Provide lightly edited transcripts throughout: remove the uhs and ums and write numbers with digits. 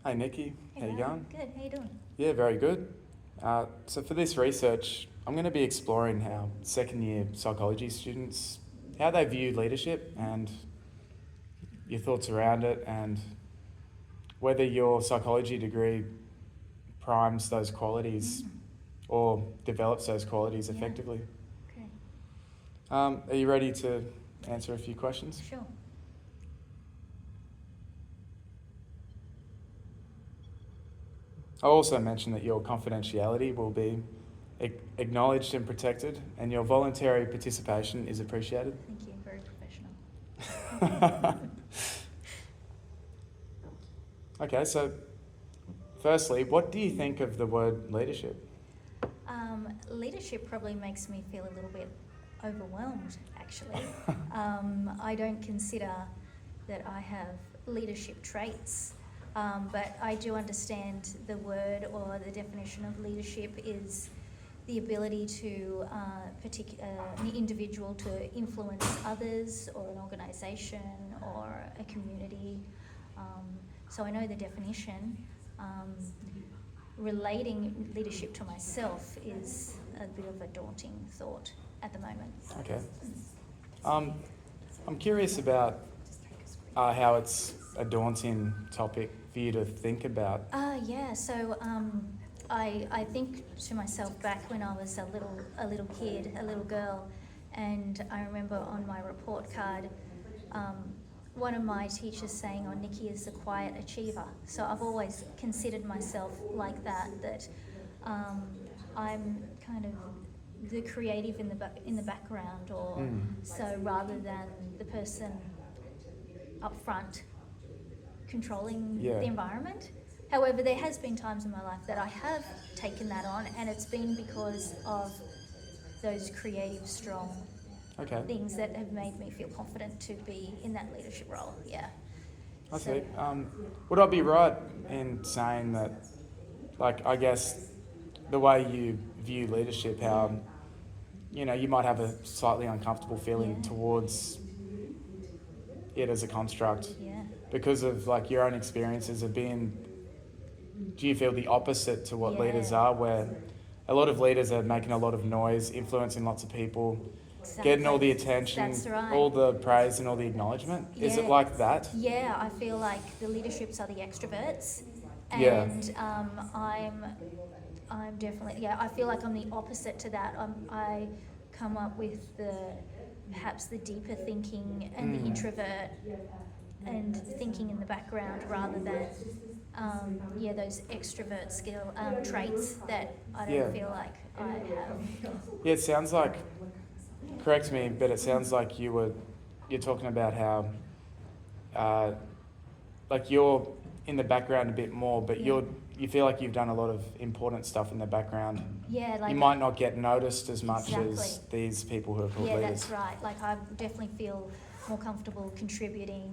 Hey Nikki, Hey, how you Ryan. going? Good. How you doing? Yeah, very good. So for this research, I'm going to be exploring how second year psychology students, how they view leadership and your thoughts around it, and whether your psychology degree primes those qualities or develops those qualities Yeah. effectively. Okay. Are you ready to answer a few questions? Sure. I'll also mention that your confidentiality will be acknowledged and protected, and your voluntary participation is appreciated. Thank you. Very professional. Okay, so firstly, what do you think of the word leadership? Leadership probably makes me feel a little bit overwhelmed, actually. I don't consider that I have leadership traits, but I do understand the word or the definition of leadership is the ability to an individual to influence others or an organisation or a community. So I know the definition. Relating leadership to myself is a bit of a daunting thought at the moment. Okay. I'm curious about how it's a daunting topic for you to think about. Yeah. So I think to myself back when I was a little kid, a little girl, and I remember on my report card, one of my teachers saying, "Oh, Nikki is a quiet achiever." So I've always considered myself like that. That I'm kind of the creative in the background, or so rather than the person up front controlling Yeah. the environment. However, there has been times in my life that I have taken that on, and it's been because of those creative, strong Okay. things that have made me feel confident to be in that leadership role. Yeah. I So- see. Would I be right in saying that, like, I guess the way you view leadership, how, you might have a slightly uncomfortable feeling Yeah. towards it as a construct Yeah. because of, like, your own experiences of being, do you feel the opposite to what Yeah. leaders are, where a lot of leaders are making a lot of noise, influencing lots of people, getting all the attention, That's right. all the praise and all the acknowledgement? Is it Yeah. like that? Yeah, I feel like the leaderships are the extroverts, Yeah. and I'm definitely, I feel like I'm the opposite to that. I come up with perhaps the deeper thinking and the introvert and thinking in the background rather than those extrovert skill traits that I don't Yeah. feel like I have. Yeah, it sounds like, correct me, but it sounds like you're talking about how, like, you're in the background a bit more, but Yeah. you feel like you've done a lot of important stuff in the background. Yeah, like You might not get noticed as much as Exactly. these people who are called Yeah, leaders. that's right. Like I definitely feel more comfortable contributing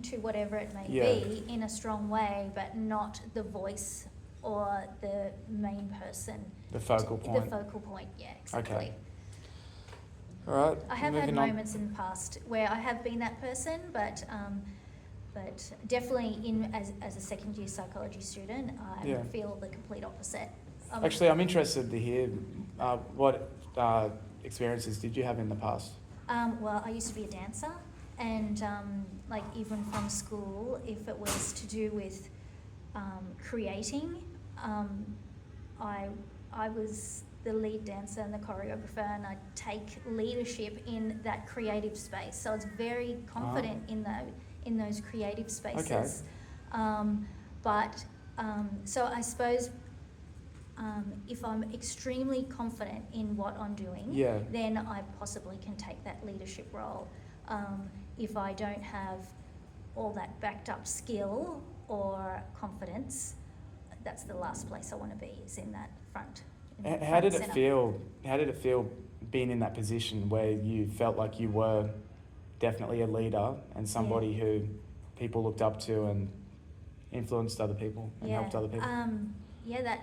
to whatever it may Yeah. be in a strong way, but not the voice or the main person. The focal point. The focal point, yeah, exactly. Okay. All right. I have had moving on. moments in the past where I have been that person, but definitely as a second year psychology student, I Yeah. feel the complete opposite. Actually, I'm interested to hear what experiences did you have in the past? Well, I used to be a dancer, and like even from school, if it was to do with creating, I was the lead dancer and the choreographer, and I'd take leadership in that creative space. So I was very confident in those creative spaces. So I suppose if I'm extremely confident in what I'm doing, Yeah. then I possibly can take that leadership role. If I don't have all that backed up skill or confidence, that's the last place I want to be, is in that front. How did it feel? How did it feel being in that position where you felt like you were definitely a leader and somebody who people looked up to and influenced other people and helped other people?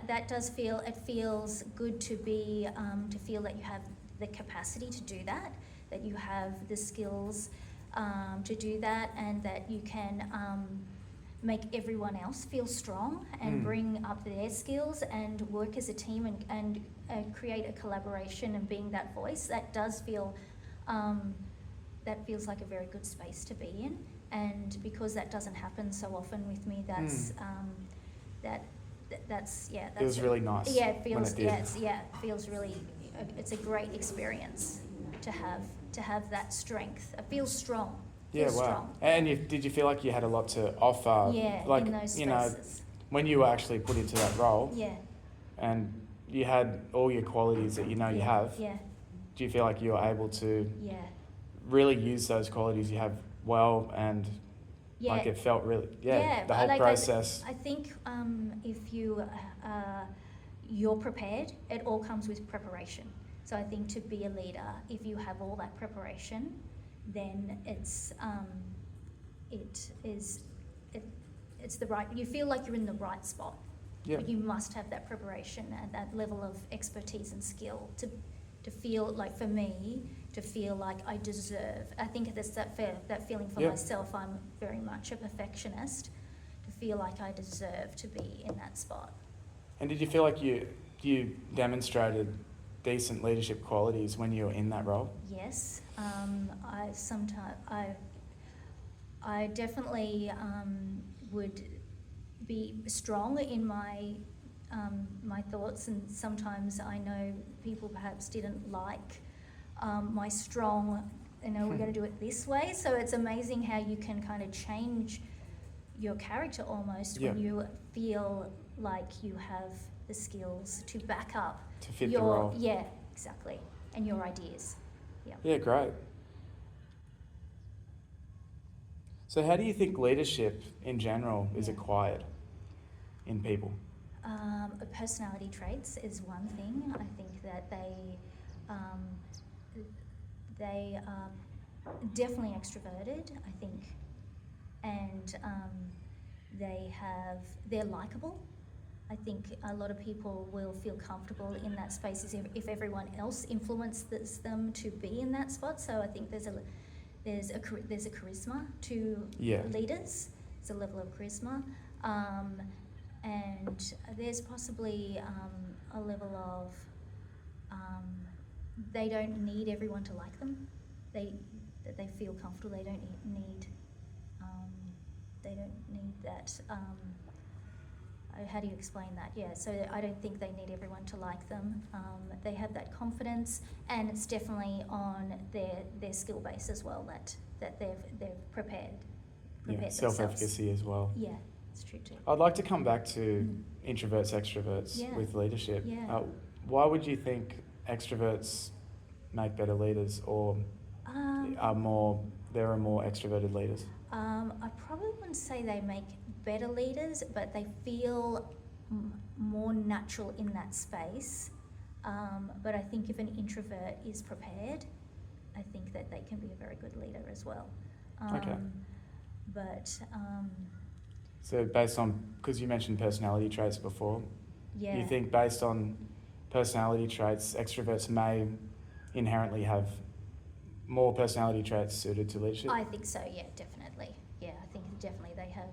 That does feel, it feels good to be, to feel that you have the capacity to do that you have the skills to do that, and that you can make everyone else feel strong and Mm. bring up their skills and work as a team and create a collaboration and being that voice. That does feel, that feels like a very good space to be in. And because that doesn't happen so often with me, that's that's Feels really nice Yeah, it when feels it did. it feels really. It's a great experience to have that strength. It feels strong. Yeah, Feels wow. strong. And did you feel like you had a lot to offer? Yeah, Like, in those you know, spaces. when you were actually put into that role Yeah. and you had all your qualities that you know you have, Yeah. do you feel like you were able to Yeah. really use those qualities you have well and Yeah. like it felt really, the whole like process? I think if you're prepared, it all comes with preparation. So I think to be a leader, if you have all that preparation, then it's the right. You feel like you're in the right spot. Yeah. But you must have that preparation and that level of expertise and skill to feel like, for me, to feel like I deserve. I think that's that feeling for myself. I'm very much a perfectionist. To feel like I deserve to be in that spot. And did you feel like you demonstrated decent leadership qualities when you were in that role? Yes. I definitely would be strong in my thoughts, and sometimes I know people perhaps didn't like my strong, we're going to do it this way. So it's amazing how you can kind of change your character almost when you feel like you have the skills to back up to fit the role. Yeah, exactly, and your ideas. Yeah. Yeah, great. So how do you think leadership in general is acquired in people? Personality traits is one thing. I think that they are definitely extroverted, I think, and they're likable. I think a lot of people will feel comfortable in that space if everyone else influences them to be in that spot. So I think there's a charisma to leaders. There's a level of charisma, and there's possibly a level of they don't need everyone to like them. They feel comfortable. They don't need that. How do you explain that? Yeah, so I don't think they need everyone to like them. They have that confidence, and it's definitely on their skill base as well that they've prepared self-efficacy as well. Yeah, it's true too. I'd like to come back to introverts, extroverts with leadership. Yeah. Why would you think extroverts make better leaders, or there are more extroverted leaders? I probably wouldn't say they make better leaders, but they feel more natural in that space. But I think if an introvert is prepared, I think that they can be a very good leader as well. Okay. But so based on, because you mentioned personality traits before, you think based on personality traits, extroverts may inherently have more personality traits suited to leadership? I think so, yeah, definitely. Yeah, I think definitely they have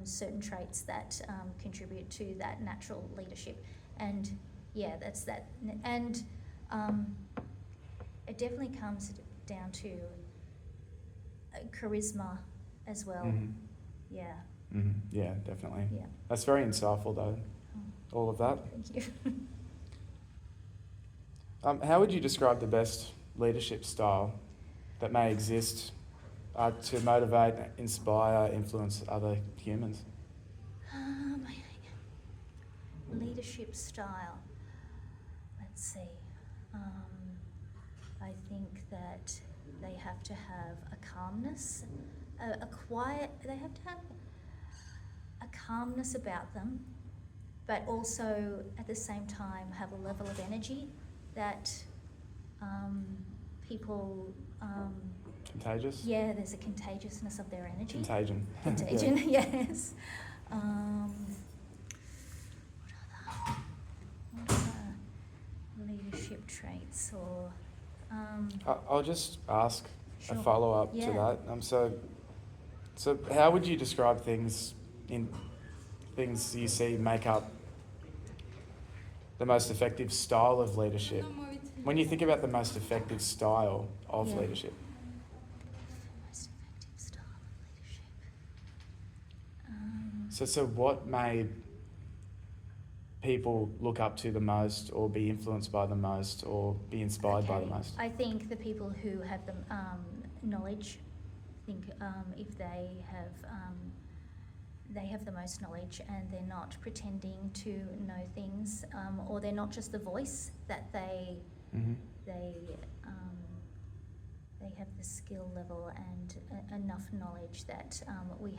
certain traits that contribute to that natural leadership. And yeah, that's that. And it definitely comes down to charisma as well. Mm-hmm. Yeah. Mm-hmm. Yeah, definitely. Yeah. That's very insightful though, all of that. Thank you. How would you describe the best leadership style that may exist to motivate, inspire, influence other humans? Leadership style. Let's see. I think that they have to have a calmness, they have to have a calmness about them, but also at the same time have a level of energy that people... Contagious? Yeah, there's a contagiousness of their energy. Contagion. Yes. What other leadership traits or... I'll just ask Sure. a follow-up to that. So So how would you describe things you see make up the most effective style of leadership? When you think about the most effective style of Yeah. leadership, Most effective style of leadership. so what made people look up to the most, or be influenced by the most, or be inspired by the most? I think the people who have the knowledge, I think if they have the most knowledge and they're not pretending to know things, or they're not just the voice, that they Mm-hmm. they have the skill level and enough knowledge that we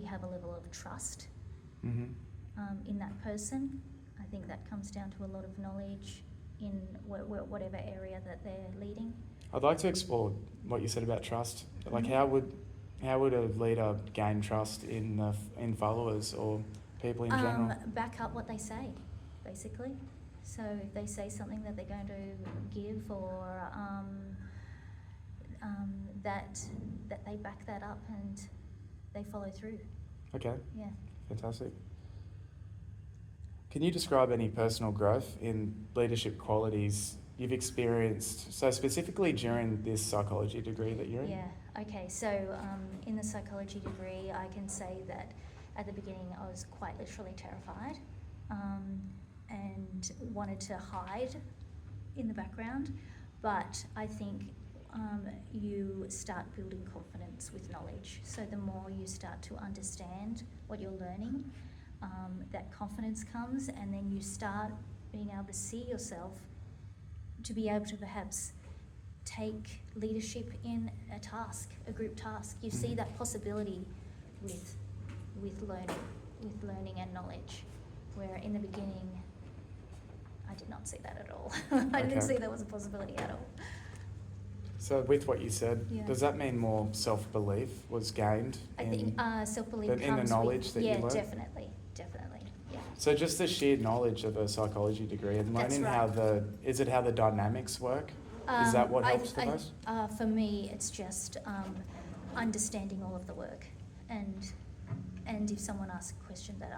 have a level of trust Mm-hmm. in that person. I think that comes down to a lot of knowledge in whatever area that they're leading. I'd like to explore what you said about trust. Like, Mhm. how would a leader gain trust in followers or people in general? Back up what they say, basically. So if they say something that they're going to give, or that they back that up and they follow through. Okay, Yeah. fantastic. Can you describe any personal growth in leadership qualities you've experienced, so specifically during this psychology degree that you're in? Yeah. Okay. So in the psychology degree, I can say that at the beginning I was quite literally terrified, and wanted to hide in the background. But I think you start building confidence with knowledge. So the more you start to understand what you're learning, that confidence comes, and then you start being able to see yourself to be able to perhaps take leadership in a task, a group task. You see that possibility with learning and knowledge, where in the beginning I did not see that at all. I didn't Okay. see that was a possibility at all. So with what you said, Yeah. does that mean more self-belief was gained I think self-belief in comes the knowledge with, that yeah, you learn? definitely, yeah. So just the sheer knowledge of a psychology degree and That's learning right. how the dynamics work? Is that what helps the most? For me, it's just understanding all of the work, and if someone asks a question, that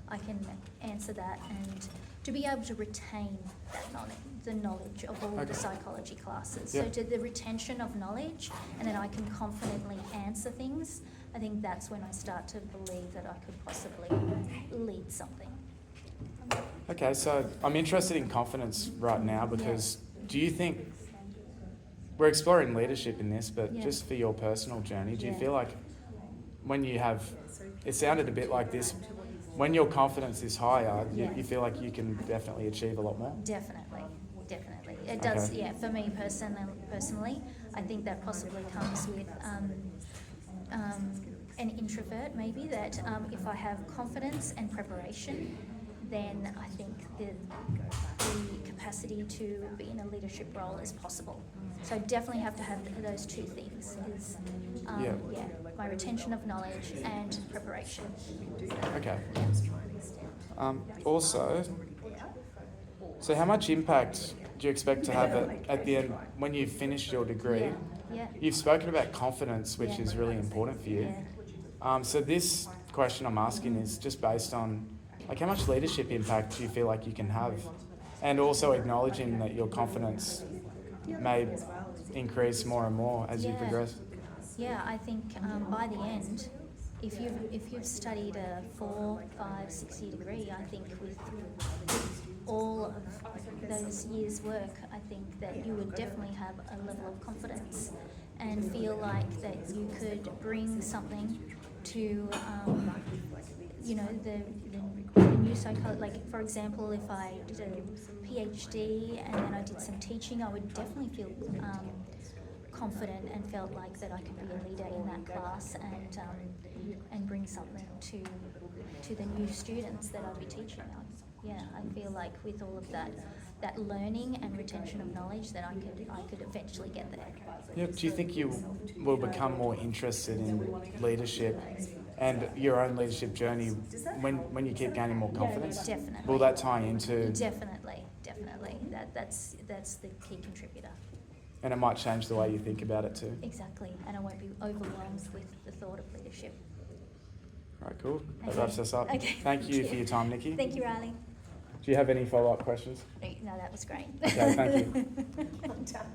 I can answer that, and to be able to retain that knowledge, the knowledge of all Okay. the psychology classes. Yep. So to the retention of knowledge, and then I can confidently answer things. I think that's when I start to believe that I could possibly lead something. Okay, so I'm interested in confidence right now because do you think we're exploring leadership in this, but Yeah. just for your personal journey, do you Yeah. feel like when you have, it sounded a bit like this, when your confidence is higher, Yeah. you feel like you can definitely achieve a lot more? Definitely. It does, Okay. yeah, for me personally, I think that possibly comes with an introvert maybe, that if I have confidence and preparation, then I think the capacity to be in a leadership role is possible. So I definitely have to have those two things, is Yeah. my retention of knowledge and preparation. Okay. Also, so how much impact do you expect to have at the end when you've finished your degree? Yeah. You've spoken about confidence, which Yeah. is really important for you. Yeah. So this question I'm asking is just based on, like, how much leadership impact do you feel like you can have? And also acknowledging that your confidence may increase more and more as you Yeah. progress. Yeah, I think by the end, if you've studied a 4, 5, 6 year degree, I think with all of those years' work, I think that you would definitely have a level of confidence and feel like that you could bring something to the new psychology. Like, for example, if I did a PhD and then I did some teaching, I would definitely feel confident and felt like that I could be a leader in that class, and bring something to the new students that I'd be teaching. I feel like with all of that learning and retention of knowledge, that I could eventually get there. Yeah, do you think you will become more interested in leadership and your own leadership journey when you keep gaining more confidence? Definitely. Will that tie into... Definitely. That's the key contributor. And it might change the way you think about it too. Exactly, and I won't be overwhelmed with the thought of leadership. All right, cool. That Okay. wraps us up. Okay, Thank you for your time, Nikki. Thank you, Riley. Do you have any follow-up questions? No, that was great. Okay, thank you. I'm done.